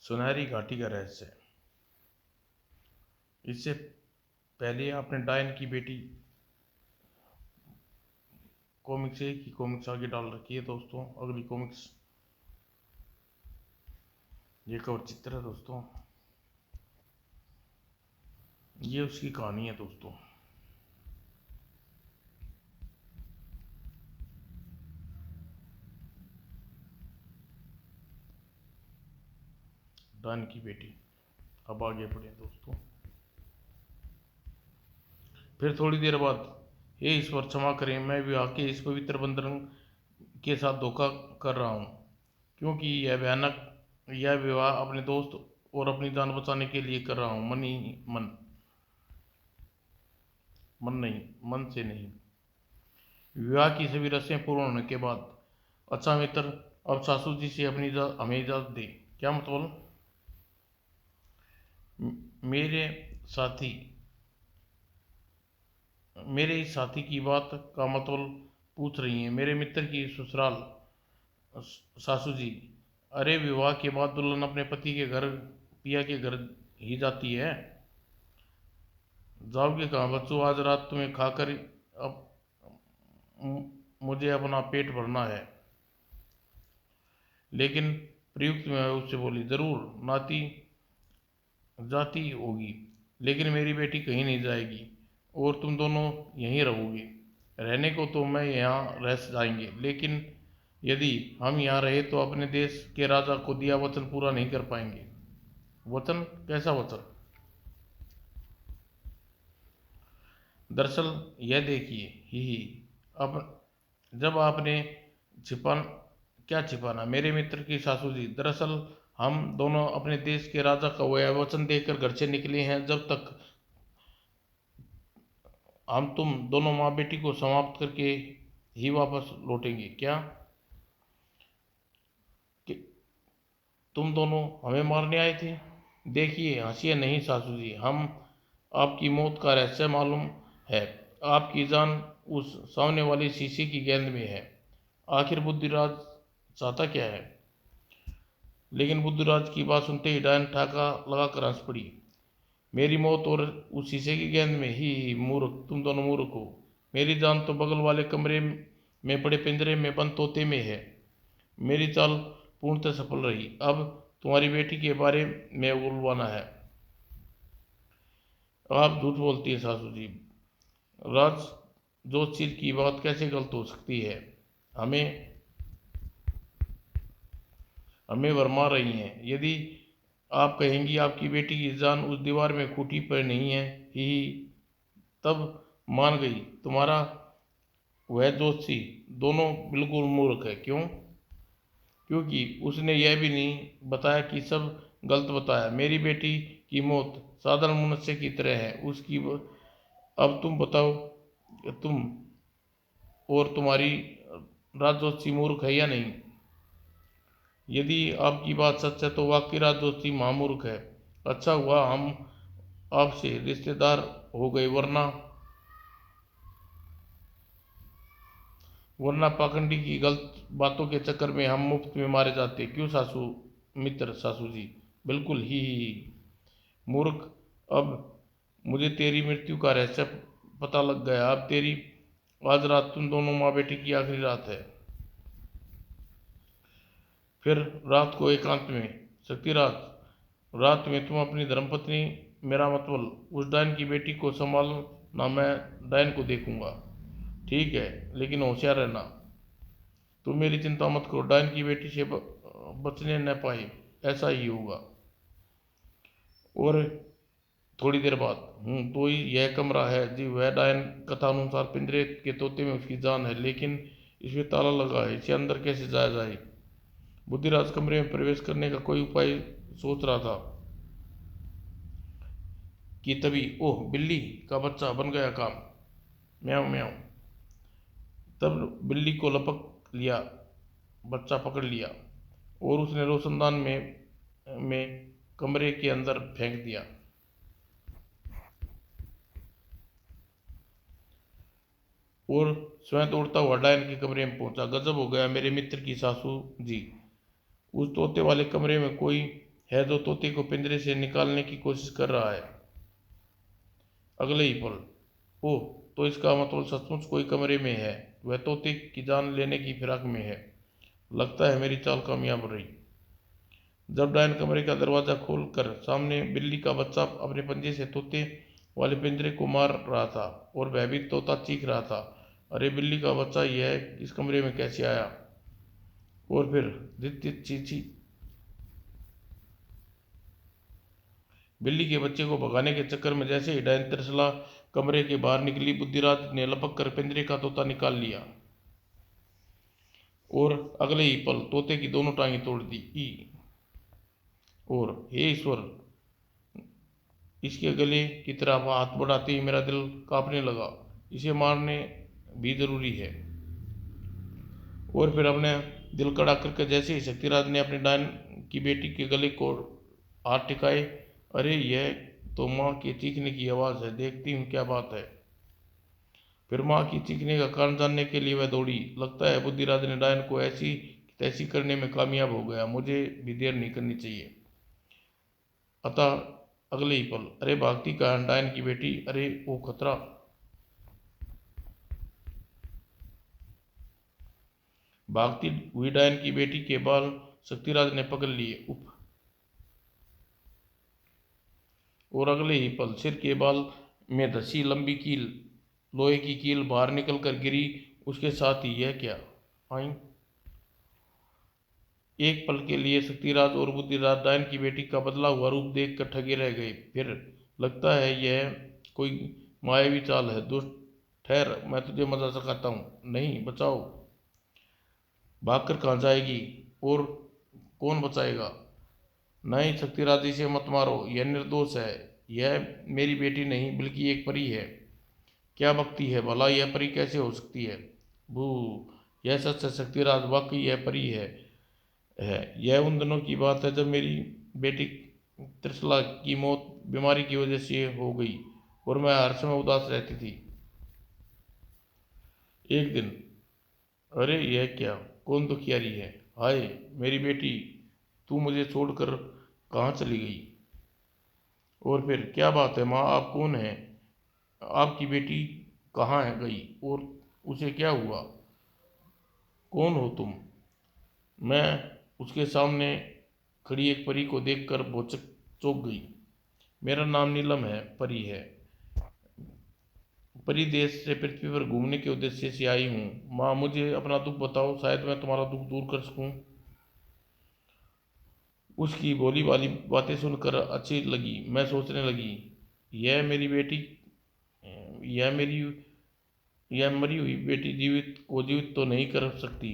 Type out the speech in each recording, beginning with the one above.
सुनहरी घाटी का रहस्य। इससे पहले आपने डायन की बेटी कॉमिक्स एक ही कॉमिक्स आगे डाल रखी है दोस्तों। अगली कॉमिक्स ये कवर चित्र है दोस्तों, ये उसकी कहानी है दोस्तों। डायन की बेटी। अब आगे बढ़े दोस्तों। फिर थोड़ी देर बाद, हे ईश्वर क्षमा करें, मैं विवाह के इस पवित्र बंधन के साथ धोखा कर रहा हूँ, क्योंकि यह विवाह अपने दोस्त और अपनी जान बचाने के लिए कर रहा हूँ। मन नहीं, मन से नहीं। विवाह की सभी रस्में पूर्ण होने के बाद, अच्छा मित्र, अब सासू जी से हमें इजाजत दे। क्या मतलब? मेरे साथी मेरे इस साथी की बात का मतलब पूछ रही हैं, मेरे मित्र की ससुराल सासू जी। अरे, विवाह के बाद दुल्हन अपने पति के घर, पिया के घर ही जाती है। जाओगे कहाँ बच्चों? आज रात तुम्हें खाकर अब मुझे अपना पेट भरना है। लेकिन प्रयुक्त में उससे बोली, जरूर नाती जाती होगी, लेकिन मेरी बेटी कहीं नहीं जाएगी और तुम दोनों यहीं रहोगे। रहने को तो मैं यहाँ रह जाएंगे, लेकिन यदि हम यहाँ रहे तो अपने देश के राजा को दिया वचन पूरा नहीं कर पाएंगे। वचन? कैसा वचन? दरअसल यह देखिए, ही अब जब आपने छिपान क्या छिपाना मेरे मित्र की सासू जी। दरअसल हम दोनों अपने देश के राजा का वह वचन देकर घर से निकले हैं, जब तक हम तुम दोनों माँ बेटी को समाप्त करके ही वापस लौटेंगे। क्या कि तुम दोनों हमें मारने आए थे? देखिए, हंसिए नहीं सासू जी, हम आपकी मौत का रहस्य मालूम है। आपकी जान उस सामने वाली शीशे की गेंद में है। आखिर बुद्धिराज चाहता क्या है? लेकिन बुद्धिराज की बात सुनते ही डायन ठाका लगाकर हंस पड़ी। मेरी मौत और उस शीशे की गेंद में ही मूर्ख, तुम दोनों मूर्ख हो। मेरी जान तो बगल वाले कमरे में पड़े पिंजरे में बंद तोते में है। मेरी चाल पूर्णतः सफल रही। अब तुम्हारी बेटी के बारे में उलवाना है। आप झूठ बोलती है सासू जी। राज जोशीर की बात कैसे गलत हो सकती है? हमें हमें भरमा रही हैं। यदि आप कहेंगी आपकी बेटी की जान उस दीवार में खूंटी पर नहीं है, ही तब मान गई। तुम्हारा वह जोशी दोनों बिल्कुल मूर्ख है। क्यों? क्योंकि उसने यह भी नहीं बताया कि सब गलत बताया। मेरी बेटी की मौत साधारण मनुष्य की तरह है उसकी। अब तुम बताओ, तुम और तुम्हारी राजदोषी मूर्ख है या नहीं? यदि आपकी बात सच है तो वाकई राजदोषी महामूर्ख है। अच्छा हुआ हम आपसे रिश्तेदार हो गए, वरना पाखंडी की गलत बातों के चक्कर में हम मुफ्त में मारे जाते। क्यों सासू जी? बिल्कुल ही मूर्ख। अब मुझे तेरी मृत्यु का रहस्य पता लग गया। अब तेरी आज रात तुम दोनों माँ बेटी की आखिरी रात है। फिर रात को एकांत में, शक्तिराज, रात में तुम अपनी धर्मपत्नी, मेरा मतलब उस डायन की बेटी को संभालना। मैं डायन को देखूंगा। ठीक है, लेकिन होशियार रहना। तुम मेरी चिंता मत करो, डायन की बेटी से बचने न पाए, ऐसा ही होगा। और थोड़ी देर बाद, तो यह कमरा है जी, वह डायन कथा अनुसार पिंजरे के तोते में उसकी जान है, लेकिन इसमें ताला लगा है। इसे अंदर कैसे जाया जाए? बुद्धिराज कमरे में प्रवेश करने का कोई उपाय सोच रहा था कि तभी, ओह, बिल्ली का बच्चा बन गया काम। म्याऊं म्याऊं। तब बिल्ली को लपक लिया, बच्चा पकड़ लिया और उसने रोशनदान में कमरे के अंदर फेंक दिया। और स्वयं दौड़ता हुआ डायन के कमरे में पहुंचा। गजब हो गया मेरे मित्र की सासू जी, उस तोते वाले कमरे में कोई है जो तोते को पिंजरे से निकालने की कोशिश कर रहा है। अगले ही पल, ओह, तो इसका मतलब सचमुच कोई कमरे में है। वह तोते की जान लेने की फिराक में है। लगता है मेरी चाल कामयाब रही। जब डायन कमरे का दरवाजा खोलकर सामने बिल्ली का बच्चा अपने पंजे से तोते वाले पिंजरे को मार रहा था और भयभीत तोता चीख रहा था, अरे बिल्ली का बच्चा यह इस कमरे में कैसे आया? और फिर दित दित चीची। बिल्ली के बच्चे को भगाने के चक्कर में जैसे ही डायन तिरसला कमरे के बाहर निकली, बुद्धिराज ने लपक कर पिंजरे का तोता निकाल लिया और अगले ही पल तोते की दोनों टांगें तोड़ दी। और हे ईश्वर, इसके गले की तरफ हाथ बढ़ाते ही मेरा दिल कांपने लगा। इसे मारने भी जरूरी है। और फिर अपने दिल कड़ा करके जैसे ही शक्तिराज ने अपने डायन की बेटी के गले को हाथ टिकाए, अरे यह तो माँ के चीखने की आवाज़ है, देखती हूँ क्या बात है। फिर माँ की चीखने का कारण जानने के लिए वह दौड़ी। लगता है बुद्धिराज ने डायन को ऐसी तैसी करने में कामयाब हो गया। मुझे भी देर नहीं करनी चाहिए। अतः अगले ही पल, अरे भागती कहाँ डायन की बेटी, अरे वो खतरा। भागती हुई डायन की बेटी के बाल शक्तिराज ने पकड़ लिए। उफ। और अगले ही पल सिर के बाल में धसी लंबी कील, लोहे की कील बाहर निकलकर गिरी। उसके साथ ही यह क्या? आई। एक पल के लिए शक्तिराज और बुद्धिराज डायन की बेटी का बदला हुआ रूप देखकर ठगे रह गए। फिर लगता है यह कोई मायावी चाल है। दुष्ट ठहर, मैं तुझे मजा सिखाता हूँ। नहीं, बचाओ। भागकर कहाँ जाएगी और कौन बचाएगा? नहीं शक्तिराज, इसे मत मारो, यह निर्दोष है। यह मेरी बेटी नहीं बल्कि एक परी है। क्या बकती है भला, यह परी कैसे हो सकती है? भू, यह सच है शक्तिराज, वाकई यह परी है। यह उन दिनों की बात है जब मेरी बेटी त्रिशला की मौत बीमारी की वजह से हो गई और मैं हर समय उदास रहती थी। एक दिन, अरे यह क्या, कौन दुखियारी है? हाय मेरी बेटी, तू मुझे छोड़कर कहाँ चली गई? और फिर क्या बात है माँ, आप कौन हैं? आपकी बेटी कहाँ है गई और उसे क्या हुआ? कौन हो तुम? मैं उसके सामने खड़ी एक परी को देखकर भौचक चौंक गई। मेरा नाम नीलम है, परी है। परी देश से पृथ्वी पर घूमने के उद्देश्य से आई हूँ। माँ मुझे अपना दुख बताओ, शायद मैं तुम्हारा दुख दूर कर सकूँ। उसकी भोली वाली बातें सुनकर अच्छी लगी। मैं सोचने लगी, यह मेरी बेटी, यह मेरी यह मरी हुई बेटी जीवित तो नहीं कर सकती,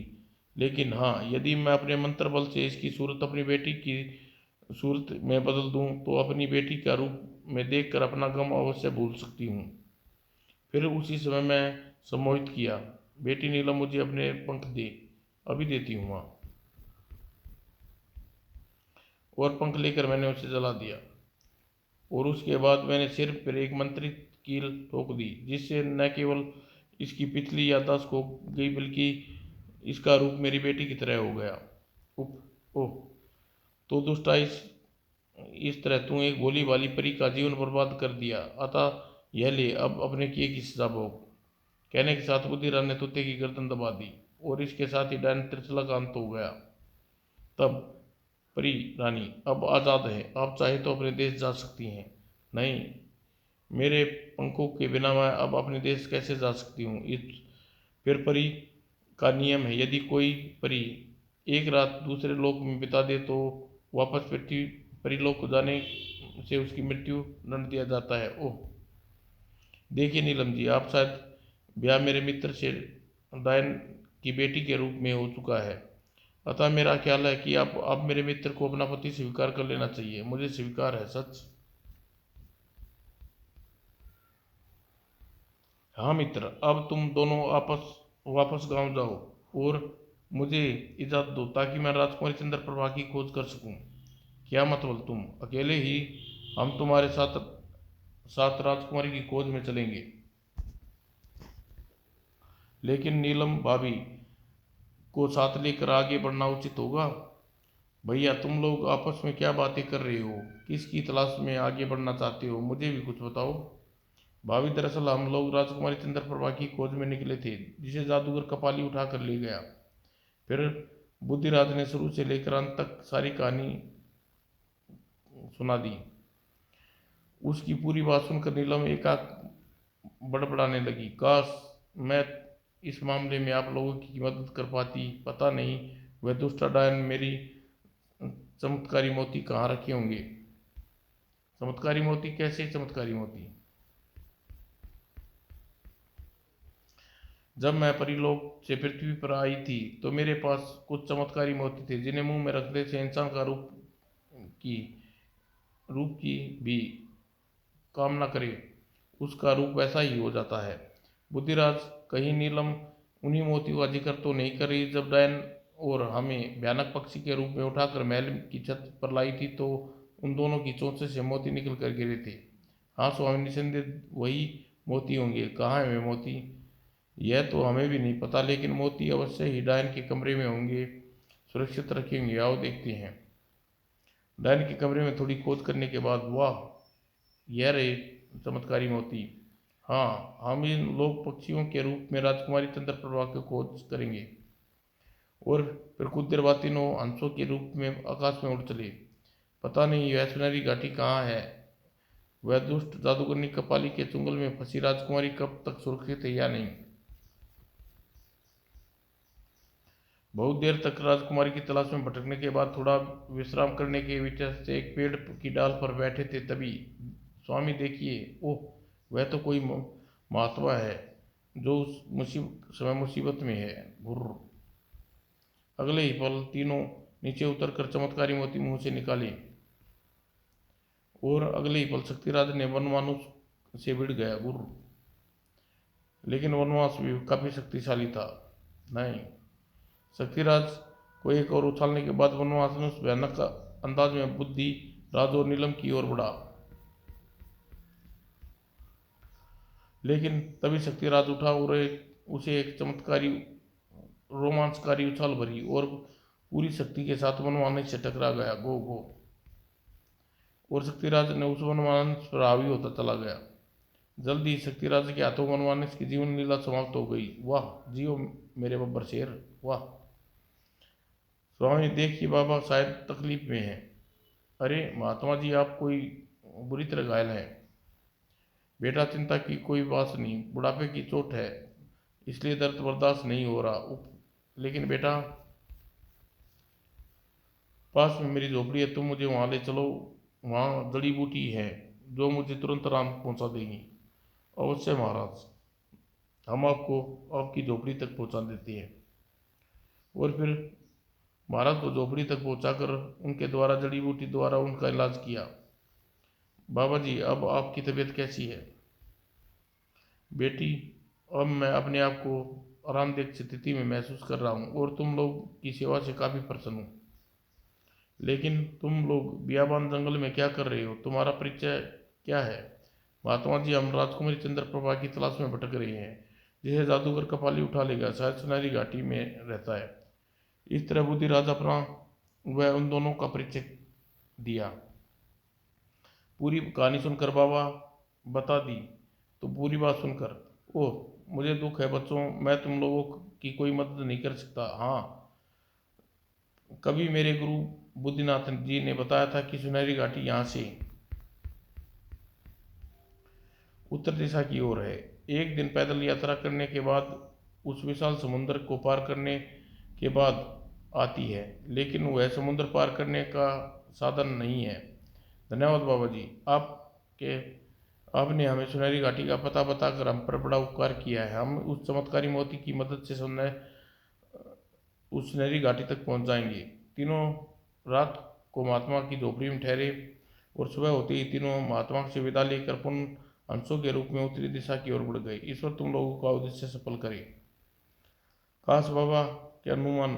लेकिन हाँ, यदि मैं अपने मंत्र बल से इसकी सूरत अपनी बेटी की सूरत में बदल दूं तो अपनी बेटी का रूप में देखकर अपना गम अवश्य भूल सकती हूँ। फिर उसी समय मैं सम्मोहित किया। बेटी नीलम, मुझे अपने पंख दे। अभी देती हूँ माँ। और पंख लेकर मैंने उसे जला दिया और उसके बाद मैंने सिर पर एक मंत्रित कील ठोक दी, जिससे न केवल इसकी पिछली याददाश्त खो गई बल्कि इसका रूप मेरी बेटी की तरह हो गया। उफ, ओह, तो दुष्टा, इस तरह तू एक भोली वाली परी का जीवन बर्बाद कर दिया। अतः यह ले, अब अपने किए की सजा भोग। कहने के साथ बुद्धिराज ने तोते की गर्दन दबा दी और इसके साथ ही डायन त्रिशला का अंत हो गया। तब परी रानी अब आज़ाद है, आप चाहे तो अपने देश जा सकती हैं। नहीं, मेरे पंखों के बिना मैं अब अपने देश कैसे जा सकती हूँ? इस फिर परी का नियम है, यदि कोई परी एक रात दूसरे लोक में बिता दे तो वापस पृथ्वी परीलोक को जाने से उसकी मृत्यु दंड दिया जाता है। ओह, देखिए नीलम जी, आप शायद ब्याह मेरे मित्र से डायन की बेटी के रूप में हो चुका है। अतः मेरा ख्याल है कि आप मेरे मित्र को अपना पति स्वीकार कर लेना चाहिए। मुझे स्वीकार है, सच। हाँ मित्र, अब तुम दोनों वापस गांव जाओ और मुझे इजाज़त दो ताकि मैं राजकुमारी चंद्रप्रभा की खोज कर सकूं। क्या मतलब, तुम अकेले ही? हम तुम्हारे साथ साथ राजकुमारी की खोज में चलेंगे। लेकिन नीलम भाभी को साथ लेकर आगे बढ़ना उचित होगा। भैया तुम लोग आपस में क्या बातें कर रहे हो? किसकी तलाश में आगे बढ़ना चाहते हो? मुझे भी कुछ बताओ। भाभी दरअसल हम लोग राजकुमारी चंद्रप्रभा की खोज में निकले थे, जिसे जादूगर कपाली उठा कर ले गया। फिर बुद्धिराज ने शुरू से लेकर अंत तक सारी कहानी सुना दी। उसकी पूरी बात सुनकर नीलम एकाक बड़बड़ाने लगी। काश मैं इस मामले में आप लोगों की मदद कर पाती। पता नहीं वह दुष्ट डायन मेरी चमत्कारी मोती कहाँ रखे होंगे। चमत्कारी मोती? कैसे चमत्कारी मोती? जब मैं परीलोक से पृथ्वी पर आई थी तो मेरे पास कुछ चमत्कारी मोती थे, जिन्हें मुंह में रखने से इंसान का की रूप की भी कामना करे उसका रूप वैसा ही हो जाता है। बुद्धिराज, कहीं नीलम उन्हीं मोतियों का जिक्र तो नहीं कर रही जब डायन और हमें भयानक पक्षी के रूप में उठाकर महल की छत पर लाई थी तो उन दोनों की चोंच से मोती निकल कर गिरे थे? हाँ स्वामी, निसंदेह वही मोती होंगे। कहाँ है वे मोती? यह तो हमें भी नहीं पता, लेकिन मोती अवश्य ही डायन के कमरे में होंगे, सुरक्षित रखे होंगे। आओ देखते हैं। डायन के कमरे में थोड़ी खोज करने के बाद, वाह, यह रहे चमत्कारी मोती। हाँ, हम इन लोग पक्षियों के रूप में राजकुमारी चंद्रप्रभा की खोज करेंगे। और फिर कुछ देर बाद तीनों हंसों के रूप में आकाश में उड़ चले। पता नहीं यह सुनहरी घाटी कहाँ है। वह दुष्ट जादूगरनी कपाली के चुंगल में फंसी राजकुमारी कब तक सुरक्षित है या नहीं। बहुत देर तक राजकुमारी की तलाश में भटकने के बाद थोड़ा विश्राम करने के विचार से एक पेड़ की डाल पर बैठे थे, तभी, स्वामी देखिए, ओह, वह तो कोई महात्मा है जो उस मुसीबत में है। घुर्र। अगले ही पल तीनों नीचे उतरकर चमत्कारी मोती मुंह से निकाले और अगले ही पल शक्तिराज ने वनमानुष से भिड़ गया। गुरु, लेकिन वनवास भी काफी शक्तिशाली था। नहीं, शक्तिराज को एक और उछालने के बाद वनवास भयानक अंदाज में बुद्धि राज और नीलम की ओर बढ़ा। लेकिन तभी शक्तिराज उठा और उसे एक चमत्कारी रोमांचकारी उछाल भरी और पूरी शक्ति के साथ वनवानस से टकरा गया। गो गो। और शक्तिराज ने उस वनवानस पर हावी होता चला गया। जल्दी ही शक्तिराज के हाथों वनवानस की जीवन लीला समाप्त हो गई। वाह, जियो मेरे बब्बर शेर, वाह। स्वामी देखिए, बाबा शायद तकलीफ में है। अरे महात्मा जी, आप कोई बुरी तरह घायल हैं। बेटा चिंता की कोई बात नहीं, बुढ़ापे की चोट है, इसलिए दर्द बर्दाश्त नहीं हो रहा। लेकिन बेटा, पास में मेरी झोपड़ी है, तुम मुझे वहाँ ले चलो। वहाँ जड़ी बूटी है जो मुझे तुरंत आराम पहुँचा देगी। अवश्य महाराज, हम आपको आपकी झोपड़ी तक पहुँचा देते हैं। और फिर महाराज को झोपड़ी तक पहुँचाकर उनके द्वारा जड़ी बूटी द्वारा उनका इलाज किया। बाबा जी, अब आपकी तबीयत कैसी है? बेटी, अब मैं अपने आप को आरामदेह स्थिति में महसूस कर रहा हूँ और तुम लोग की सेवा से काफ़ी प्रसन्न हूँ। लेकिन तुम लोग बियाबान जंगल में क्या कर रहे हो? तुम्हारा परिचय क्या है? महात्मा जी, हम राजकुमारी चंद्रप्रभा की तलाश में भटक रहे हैं, जिसे जादूगर कपाली उठा लेगा। शायद सुनहरी घाटी में रहता है। इस तरह बुद्धिराज अपना वह उन दोनों का परिचय दिया। पूरी कहानी सुनकर बाबा बता दी तो पूरी बात सुनकर, ओह, मुझे दुख है बच्चों, मैं तुम लोगों की कोई मदद नहीं कर सकता। हाँ, कभी मेरे गुरु बुद्धिनाथ जी ने बताया था कि सुनहरी घाटी यहाँ से उत्तर दिशा की ओर है। एक दिन पैदल यात्रा करने के बाद उस विशाल समुद्र को पार करने के बाद आती है, लेकिन वह समुद्र पार करने का साधन नहीं है। धन्यवाद बाबा जी, आपके आपने हमें सुनहरी घाटी का पता बताकर हम पर बड़ा उपकार किया है। हम उस चमत्कारी मोती की मदद से उस सुनहरी घाटी तक पहुंच जाएंगे। तीनों रात को महात्मा की झोपड़ी में ठहरे और सुबह होते ही तीनों महात्मा से विदा लेकर पुनः अंशों के रूप में उत्तरी दिशा की ओर बढ़ गए। ईश्वर तुम लोगों का उद्देश्य सफल करे। काश बाबा के अनुमान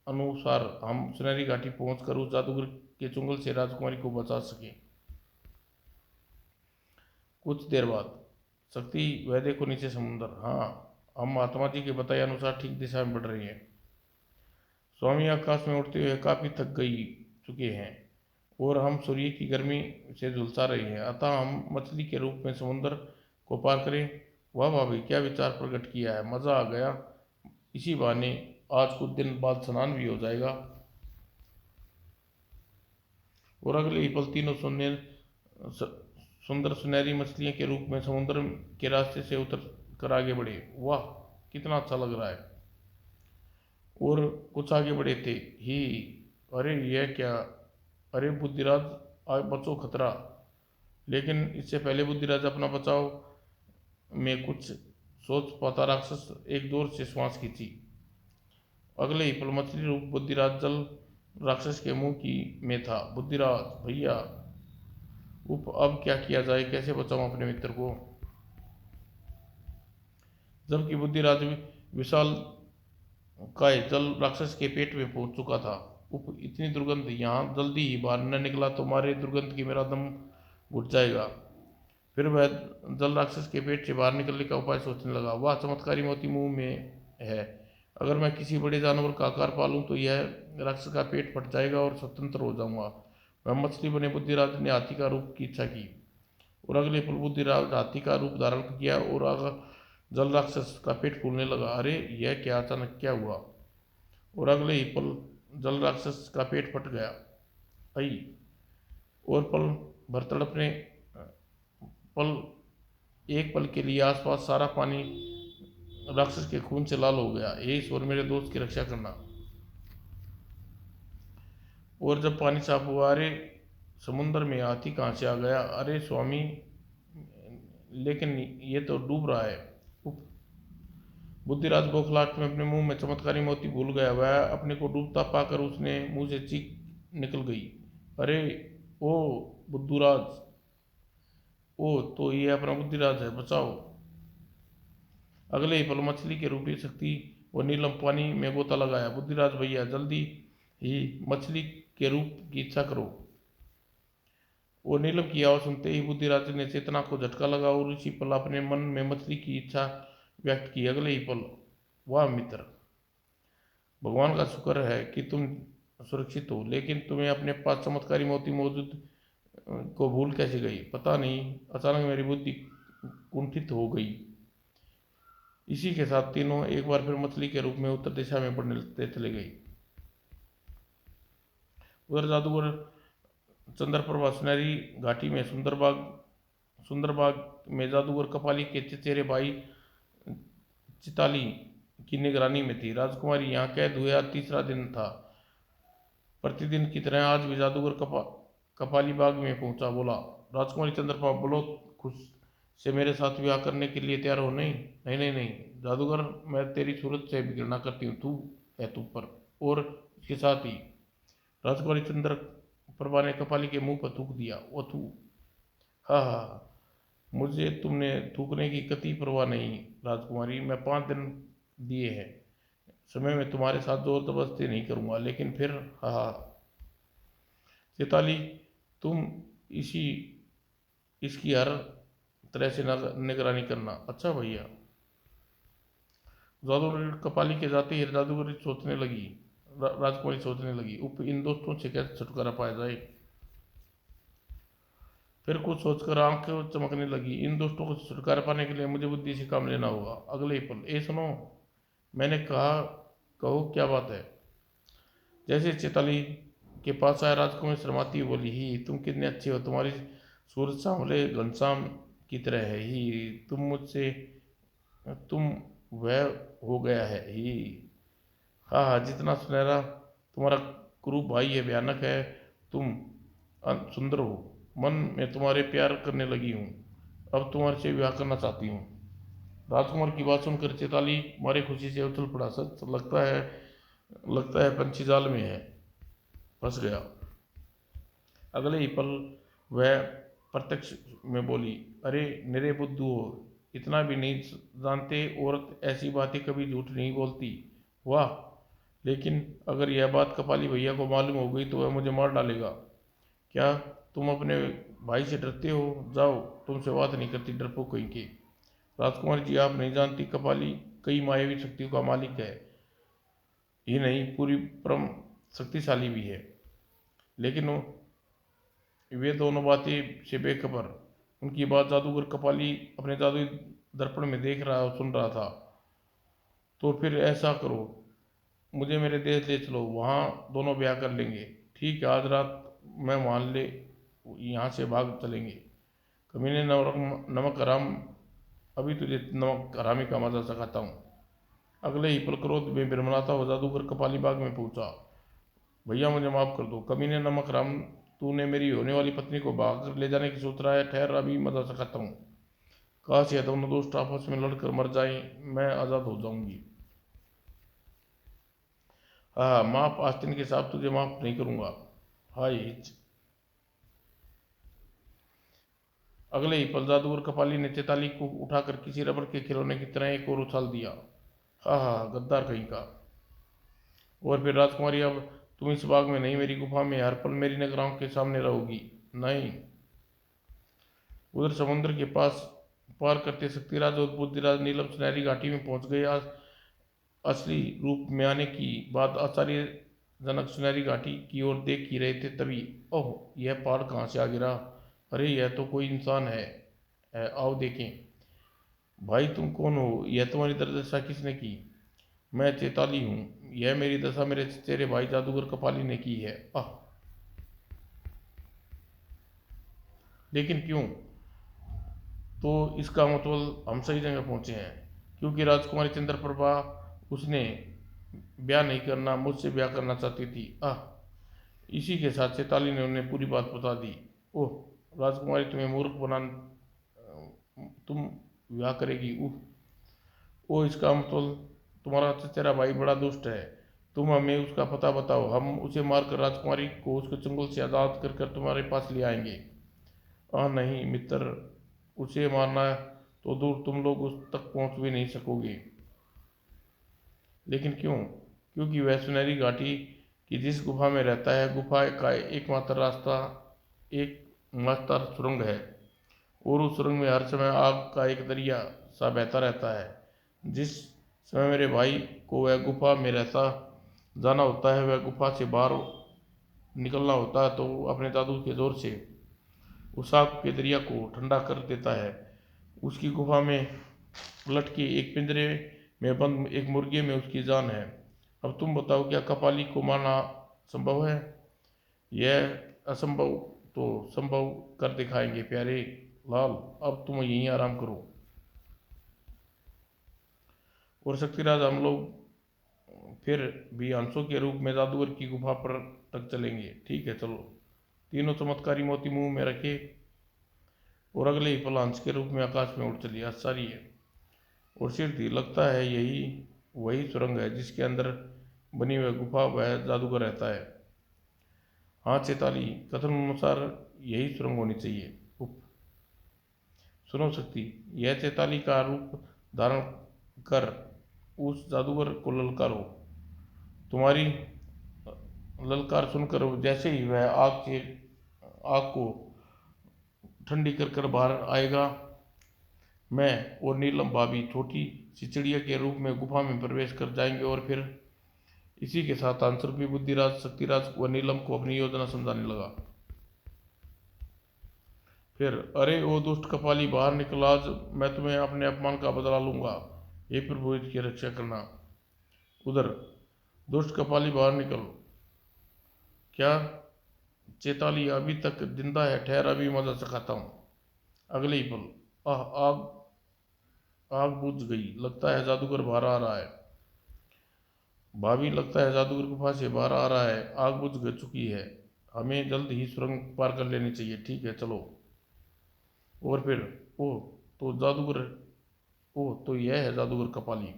अनुसार हम सुनहरी घाटी पहुंचकर उस जादूगर के चुंगल से राजकुमारी को बचा सके। कुछ देर बाद, शक्ति, वह देखो नीचे समुद्र। हाँ, हम महात्मा जी के बताए अनुसार ठीक दिशा में बढ़ रही हैं। स्वामी आकाश में उड़ते हुए काफ़ी थक गई चुके हैं और हम सूर्य की गर्मी से झुलसा रहे हैं, अतः हम मछली के रूप में समुद्र को पार करें। वाह भाभी, क्या विचार प्रकट किया है, मज़ा आ गया। इसी बहाने आज कुछ दिन बाद स्नान भी हो जाएगा। और अगले ही पल तीनों सुंदर सुनहरी मछलियों के रूप में समुद्र के रास्ते से उतर कर आगे बढ़े। वाह, कितना अच्छा लग रहा है। और कुछ आगे बढ़े थे ही, अरे यह क्या, अरे बुद्धिराज, बचो खतरा। लेकिन इससे पहले बुद्धिराज अपना बचाव में कुछ सोच पाता राक्षस एक जोर से श्वास खींची। अगले ही पल मछली रूप बुद्धिराज जल राक्षस के मुंह की में था। बुद्धिराज भैया, उप अब क्या किया जाए, कैसे बचाऊं अपने मित्र को। जबकि बुद्धिराज विशाल काय जल राक्षस के पेट में पहुंच चुका था। उप इतनी दुर्गंध, यहाँ जल्दी ही बाहर न निकला तो मारे दुर्गंध की मेरा दम घुट जाएगा। फिर वह जल राक्षस के पेट से बाहर निकलने का उपाय सोचने लगा। वाह, चमत्कारी मोती मुंह में है। अगर मैं किसी बड़े जानवर का आकार पालूं तो यह राक्षस का पेट फट जाएगा और स्वतंत्र हो जाऊंगा। वह मछली बने बुद्धिराज ने हाथी का रूप की इच्छा की और अगले पल बुद्धिराज हाथी का रूप धारण किया और जल राक्षस का पेट फूलने लगा। अरे यह क्या, अचानक क्या हुआ। और अगले ही पल जल राक्षस का पेट फट गया। आई और पल भर तड़पने पल एक पल के लिए आसपास सारा पानी राक्षस के खून से लाल हो गया। हे ईश्वर, मेरे दोस्त की रक्षा करना। और जब पानी साफ हुआ, अरे समुद्र में हाथी कहाँ से आ गया। अरे स्वामी, लेकिन ये तो डूब रहा है। बुद्धिराज बौखलाहट में अपने मुंह में चमत्कारी मोती भूल गया। वह अपने को डूबता पाकर उसने मुंह से चीख निकल गई। अरे ओ बुद्धूराज, ओ तो ये अपना बुद्धिराज है, बचाओ। अगले ही पल मछली के रूपी शक्ति वो नीलम पानी में गोता लगाया। बुद्धिराज भैया, जल्दी ही मछली के रूप की इच्छा करो। वो नीलम की आवाज सुनते ही बुद्धिराज ने चेतना को झटका लगा और उसी पल अपने मन में मछली की इच्छा व्यक्त की। अगले ही पल, वाह मित्र, भगवान का शुक्र है कि तुम सुरक्षित हो, लेकिन तुम्हें अपने पास चमत्कारी मोती मौजूद को भूल कैसे गई। पता नहीं, अचानक मेरी बुद्धि कुंठित हो गई। इसी के साथ तीनों एक बार फिर मछली के रूप में उत्तर दिशा में बढ़ने चले गई। उधर जादूगर चंद्रप्रभा सुनहरी घाटी में सुंदरबाग में जादूगर कपाली के चचेरे भाई चिताली की निगरानी में थी। राजकुमारी यहाँ कैद हुए आज तीसरा दिन था। प्रतिदिन की तरह आज भी जादूगर कपाली बाग में पहुंचा। बोला, राजकुमारी चंद्रप्रभा, बोलो खुश से मेरे साथ विवाह करने के लिए तैयार हो। नहीं नहीं नहीं नहीं जादूगर, मैं तेरी सूरत से भी घृणा करती हूँ, तू है तुम पर। और इसके साथ ही राजकुमारी चंद्रप्रभा ने कपाली के मुंह पर थूक दिया। वो थू, हाँ हाँ हाँ, मुझे तुमने थूकने की कतई परवाह नहीं राजकुमारी। मैं 5 दिन दिए हैं समय में तुम्हारे साथ जोर जबरदस्ती नहीं करूँगा, लेकिन फिर हाँ हाँ। चैताली, तुम इसी इसकी हर तरह से निगरानी करना। अच्छा भैया। जादूगर कपाली के जाते ही जादूगरी सोचने लगी, राजकुमारी सोचने लगी, उप इन दोस्तों से कैसे छुटकारा पाया जाए। फिर कुछ सोचकर आंख चमकने लगी। इन दोस्तों को छुटकारा पाने के लिए मुझे बुद्धि से काम लेना होगा। अगले ही पल, ए सुनो, मैंने कहा, कहो क्या बात है। जैसे चैताली के पास आया, राजकुमारी शर्माती हुई बोली, ही तुम कितने अच्छे हो, तुम्हारी सूरज सांवले घनश्याम की तरह है। ही तुम वह हो गया है। ही हाँ हाँ, जितना सुनहरा तुम्हारा क्रूप भाई है, भयानक है। तुम सुंदर हो, मन में तुम्हारे प्यार करने लगी हूँ। अब तुम्हारे से विवाह करना चाहती हूँ। राजकुमार की बात सुनकर चैताली मारे खुशी से उछल पड़ा। सच लगता है पंछी जाल में है, फंस गया। अगले ही पल वह प्रत्यक्ष में बोली, अरे निरे बुद्धू हो, इतना भी नहीं जानते, औरत ऐसी बातें कभी झूठ नहीं बोलती। वाह, लेकिन अगर यह बात कपाली भैया को मालूम हो गई तो वह मुझे मार डालेगा। क्या तुम अपने भाई से डरते हो। जाओ, तुमसे बात नहीं करती, डरपोक कहीं के। राजकुमार जी, आप नहीं जानती, कपाली कई मायावी शक्तियों का मालिक है। ही नहीं पूरी परम शक्तिशाली भी है। लेकिन वे दोनों बातें से बेखबर। उनकी बात जादूगर कपाली अपने जादुई दर्पण में देख रहा और सुन रहा था। तो फिर ऐसा करो, मुझे मेरे देश ले चलो, वहाँ दोनों ब्याह कर लेंगे। ठीक है, आज रात मैं मान ले यहाँ से भाग चलेंगे। कमीने नमक नमक हराम, अभी तुझे नमक हरामी का मजा सिखाता हूँ। अगले ही पल क्रोध में बिरमलाता हुआ जादूगर कपाली बाग में पहुंचा। भैया मुझे माफ कर दो, कमीने नमक हराम, तूने मेरी होने वाली पत्नी को भाग कर ले जाने की सोच रहा है। ठहर, अभी मजा सिखाता हूँ। काश यह दोनों दोस्त आपस में लड़कर मर जाएं, मैं आज़ाद हो जाऊंगी। हाँ, माफ आस्तीन के साथ तुझे माफ नहीं करूंगा। हाय हिच। अगले ही पल जादूगर कपाली ने चेताली को उठाकर किसी रबड़ के खिलौने की तरह एक और उछाल दिया। हाँ हाँ, गद्दार कहीं का। और फिर राजकुमारी, अब तुम इस बाग में नहीं, मेरी गुफा में हर पल मेरी नगराओं के सामने रहोगी। नहीं। उधर समुद्र के पास पार करते शक्तिराज और बुद्धिराज नीलम सुनहरी घाटी में पहुंच गए। असली रूप में आने की बाद आश्चर्य जनक सुनहरी घाटी की ओर देख ही रहे थे, तभी ओह, यह पहाड़ कहाँ से आ गिरा। अरे यह तो कोई इंसान है, आओ देखें। भाई तुम कौन हो, यह तुम्हारी दुर्दशा किसने की। मैं चेताली हूँ, यह मेरी दशा मेरे तेरे भाई जादूगर कपाली ने की है। आह, लेकिन क्यों। तो इसका मतलब हम सही जगह पहुंचे हैं, क्योंकि राजकुमारी चंद्रप्रभा, उसने ब्याह नहीं करना, मुझसे ब्याह करना चाहती थी। आह, इसी के साथ चेताली ने उन्हें पूरी बात बता दी। ओह, राजकुमारी तुम्हें मूर्ख बना, तुम ब्याह करेगी। ओ, इसका मतलब तुम्हारा चचेरा भाई बड़ा दुष्ट है। तुम हमें उसका पता बताओ, हम उसे मारकर राजकुमारी को उसके चंगुल से आज़ाद कर कर तुम्हारे पास ले आएंगे। नहीं मित्र, उसे मारना तो दूर, तुम लोग उस तक पहुंच भी नहीं सकोगे। लेकिन क्यों। क्योंकि वह सुनहरी घाटी की जिस गुफा में रहता है, गुफा का एकमात्र रास्ता एक मास्टर सुरंग है। और उस सुरंग में हर समय आग का एक दरिया सा बहता रहता है। जिस समय मेरे भाई को वह गुफा में रहता जाना होता है, वह गुफा से बाहर निकलना होता है, तो वो अपने जादू के जोर से उस आग के दरिया को ठंडा कर देता है। उसकी गुफा में लटके एक पिंजरे में बंद एक मुर्गे में उसकी जान है। अब तुम बताओ, क्या कपाली को मारना संभव है। यह असंभव तो संभव कर दिखाएंगे प्यारे लाल। अब तुम यहीं आराम करो। और शक्तिराज, हम लोग फिर भी हंसों के रूप में जादूगर की गुफा पर तक चलेंगे। ठीक है, चलो। तीनों चमत्कारी मोती मुंह में रखे और अगले ही पल हंस के रूप में आकाश में उड़ चली। आश्चर्य और सिर थी, लगता है यही वही सुरंग है जिसके अंदर बनी हुई गुफा वह जादूगर रहता है। हाँ चेताली, कथन अनुसार यही सुरंग होनी चाहिए। सुनो शक्ति, यह चेताली का रूप धारण कर उस जादूगर को ललकारो। तुम्हारी ललकार सुनकर जैसे ही वह आग को ठंडी कर कर बाहर आएगा, मैं और नीलम भाभी छोटी सी चिड़िया के रूप में गुफा में प्रवेश कर जाएंगे। और फिर इसी के साथ अंशरूपी बुद्धिराज शक्तिराज व नीलम को अपनी योजना समझाने लगा। फिर, अरे ओ दुष्ट कपाली, बाहर निकल, आज मैं तुम्हें अपने अपमान का बदला लूंगा। हे प्रभु, इसकी रक्षा करना। उधर, दुष्ट कपाली बाहर निकल। क्या चेताली अभी तक जिंदा है। ठहर, अभी मजा सिखाता हूँ। अगले ही पल, आह, आग आग बुझ गई। लगता है जादूगर बाहर आ रहा है। भाभी, लगता है जादूगर गुफा से बाहर आ रहा है। आग बुझ चुकी है, हमें जल्द ही सुरंग पार कर लेनी चाहिए। ठीक है, चलो। और फिर, ओ तो जादूगर ओ तो यह है जादूगर कपाली।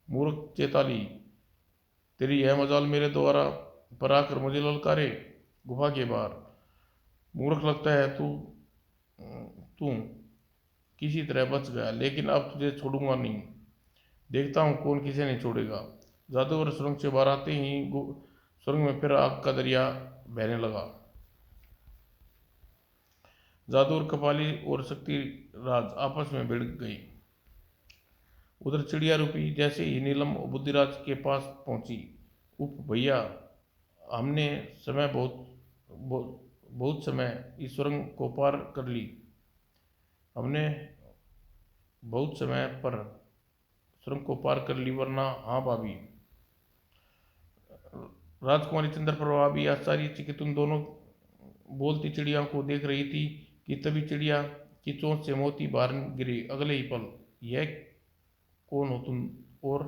मूर्ख चेताली, तेरी यह मजाल मेरे द्वारा पर आकर मुझे ललकारे गुफा के बाहर। मूर्ख, लगता है तू किसी तरह बच गया, लेकिन अब तुझे छोड़ूंगा नहीं। देखता हूँ कौन किसे नहीं छोड़ेगा। जादूगर सुरंग से बाहर आते ही सुरंग में फिर आग का दरिया बहने लगा। जादूगर कपाली और शक्ति राज आपस में भिड़ गई। उधर चिड़िया रूपी जैसे ही नीलम बुद्धिराज के पास पहुंची, उप भैया, हमने समय बहुत समय इस सुरंग को पार कर ली। हमने बहुत समय पर सुरंग को पार कर ली, वरना। हाँ भाभी। राजकुमारी चंद्रप्रभा भी आश्चर्यचकित उन दोनों बोलती चिड़िया को देख रही थी कि तभी चिड़िया की चोंच से मोती बाहर गिरे। अगले ही पल, यह कौन हो तुम? और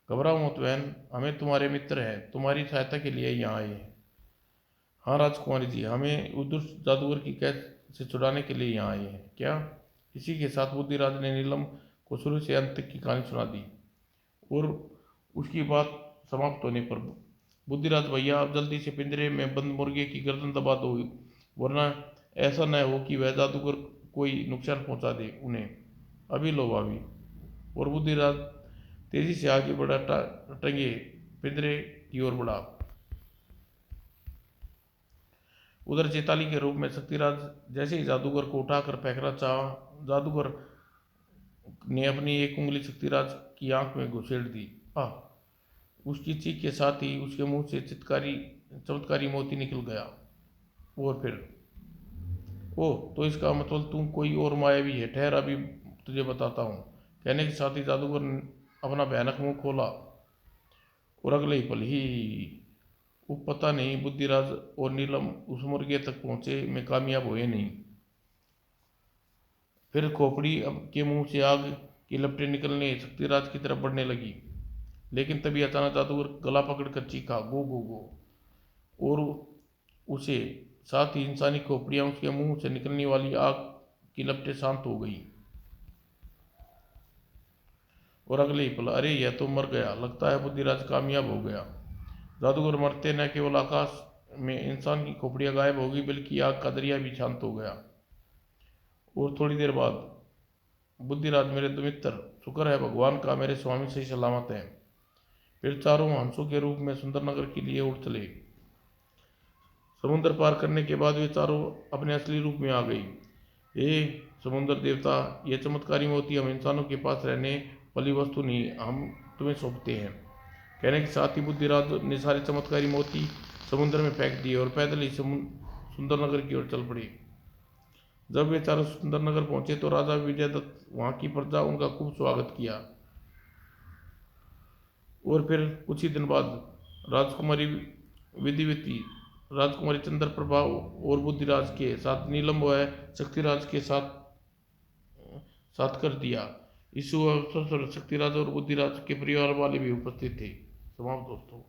घबराओ मत बहन, हमें तुम्हारे मित्र हैं, तुम्हारी सहायता के लिए यहाँ आए हैं। हाँ राजकुमारी जी, हमें उस दुष्ट जादूगर की कैद से छुड़ाने के लिए यहाँ आए हैं। क्या? इसी के साथ बुद्धिराज ने नीलम को शुरू से अंत तक की कहानी सुना दी। और उसकी बात समाप्त होने पर, बुद्धिराज भैया, आप जल्दी से पिंजरे में बंद मुर्गे की गर्दन दबा दो, वरना ऐसा न हो कि वह जादूगर कोई नुकसान पहुंचा दे उन्हें। अभी लो भाभी। और बुद्धिराज तेजी से आगे बढ़ा, टंगे पिंजरे की ओर बढ़ा। उधर चेताली के रूप में शक्तिराज जैसे ही जादूगर को उठाकर फेंकना चाहा, जादूगर ने अपनी एक उंगली शक्तिराज की आंख में घुसेड़ दी। आ उसकी चीख के साथ ही उसके मुंह से चमत्कारी मोती निकल गया। और फिर, ओह, तो इसका मतलब तुम कोई और मायावी है। ठहर, अभी तुझे बताता हूँ। कहने के साथ ही जादूगर ने अपना भयानक मुंह खोला। और अगले ही पल ही, वो पता नहीं बुद्धिराज और नीलम उस मुर्गे तक पहुंचे में कामयाब हुए नहीं। फिर खोपड़ी के मुंह से आग की लपटें निकलने शक्तिराज की तरफ बढ़ने लगी। लेकिन तभी अचानक जादूगर गला पकड़कर चीखा, गो गो गो। और उसे साथ ही इंसानी खोपड़ियां, उसके मुंह से निकलने वाली आग की लपटें शांत हो गई। और अगले ही पल, अरे यह तो मर गया। लगता है बुद्धिराज कामयाब हो गया। जादूगर मरते न केवल आकाश में इंसान की खोपड़ियां गायब हो गई, बल्कि आग का दरिया भी शांत हो गया। और थोड़ी देर बाद, बुद्धिराज मेरे मित्र, शुक्र है भगवान का, मेरे स्वामी सही सलामत हैं। फिर चारों हंसों के रूप में सुंदरनगर के लिए उड़ चले। समुद्र पार करने के बाद वे चारों अपने असली रूप में आ गई। हे समुद्र देवता, ये चमत्कारी मोती हम इंसानों के पास रहने वाली वस्तु नहीं, हम तुम्हें सौंपते हैं। कहने के साथ ही बुद्धिराज ने सारे चमत्कारी मोती समुद्र में फेंक दिए और पैदल ही सुंदरनगर की ओर चल पड़े। जब वे चारों सुंदरनगर पहुंचे तो राजा विजयदत्त, वहां की प्रजा, उनका खूब स्वागत किया। और फिर कुछ ही दिन बाद राजकुमारी विधिवती, राजकुमारी चंद्रप्रभा और बुद्धिराज के साथ नीलम व शक्तिराज के साथ साथ कर दिया। इस शुभ अवसर पर शक्तिराज और बुद्धिराज के परिवार वाले भी उपस्थित थे। समाप्त दोस्तों।